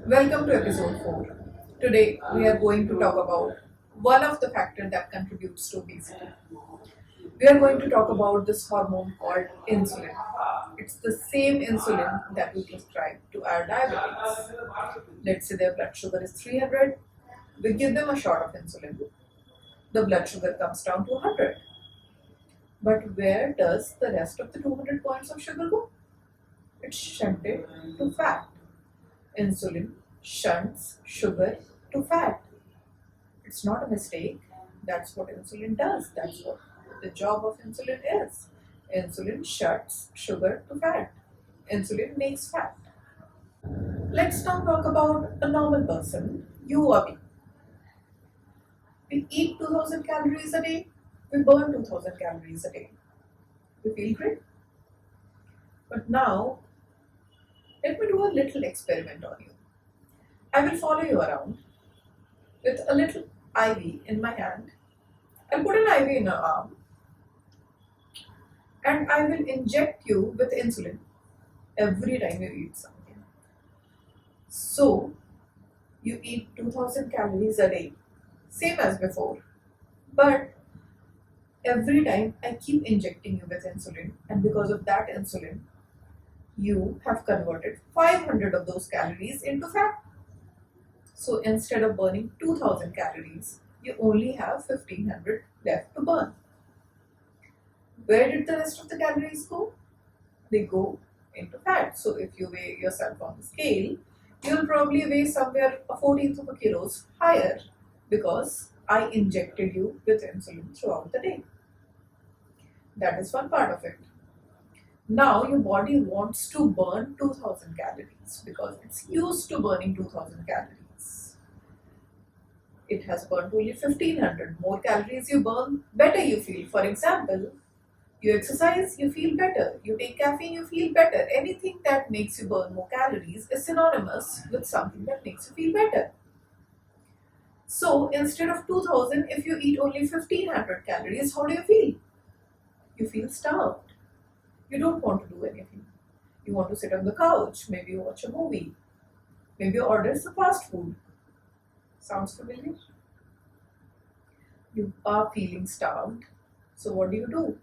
Welcome to episode 4. Today we are going to talk about one of the factors that contributes to obesity. We are going to talk about this hormone called insulin. It's the same insulin that we prescribe to our diabetics. Let's say their blood sugar is 300, we give them a shot of insulin. The blood sugar comes down to 100. But where does the rest of the 200 points of sugar go? It's shunted to fat. Insulin shunts sugar to fat. It's not a mistake. That's what insulin does. That's what the job of insulin is. Insulin shuts sugar to fat. Insulin makes fat. Let's now talk about a normal person, you or me. We eat 2000 calories a day, we burn 2000 calories a day. We feel great. But now, let me do a little experiment on you. I will follow you around with a little IV in my hand. I'll put an IV in your arm and I will inject you with insulin every time you eat something. So, you eat 2000 calories a day, same as before. But every time I keep injecting you with insulin, and because of that insulin, you have converted 500 of those calories into fat. So instead of burning 2000 calories, you only have 1500 left to burn. Where did the rest of the calories go? They go into fat. So if you weigh yourself on the scale, you'll probably weigh somewhere a 14th of a kilos higher because I injected you with insulin throughout the day. That is one part of it. Now your body wants to burn 2000 calories because it's used to burning 2000 calories. It has burned only 1500. More calories you burn, better you feel. For example, you exercise, you feel better. You take caffeine, you feel better. Anything that makes you burn more calories is synonymous with something that makes you feel better. So instead of 2000, if you eat only 1500 calories, how do you feel? You feel starved. You don't want to do anything. You want to sit on the couch, maybe watch a movie, maybe order some fast food. Sounds familiar? You are feeling starved. So what do?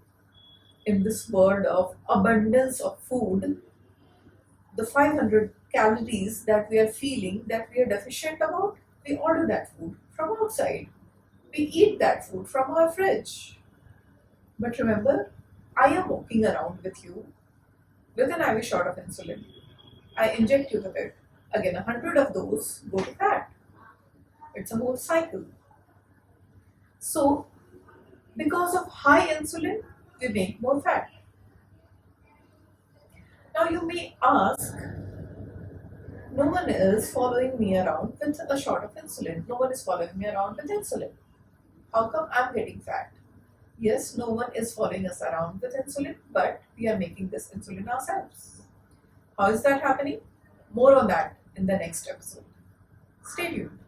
In this world of abundance of food, the 500 calories that we are feeling that we are deficient about, we order that food from outside. We eat that food from our fridge. But remember, I am walking around with you with an IV shot of insulin. I inject you with it. Again, 100 of those go to fat. It's a whole cycle. So, because of high insulin, we make more fat. Now, you may ask, no one is following me around with a shot of insulin. No one is following me around with insulin. How come I'm getting fat? Yes, no one is following us around with insulin, but we are making this insulin ourselves. How is that happening? More on that in the next episode. Stay tuned.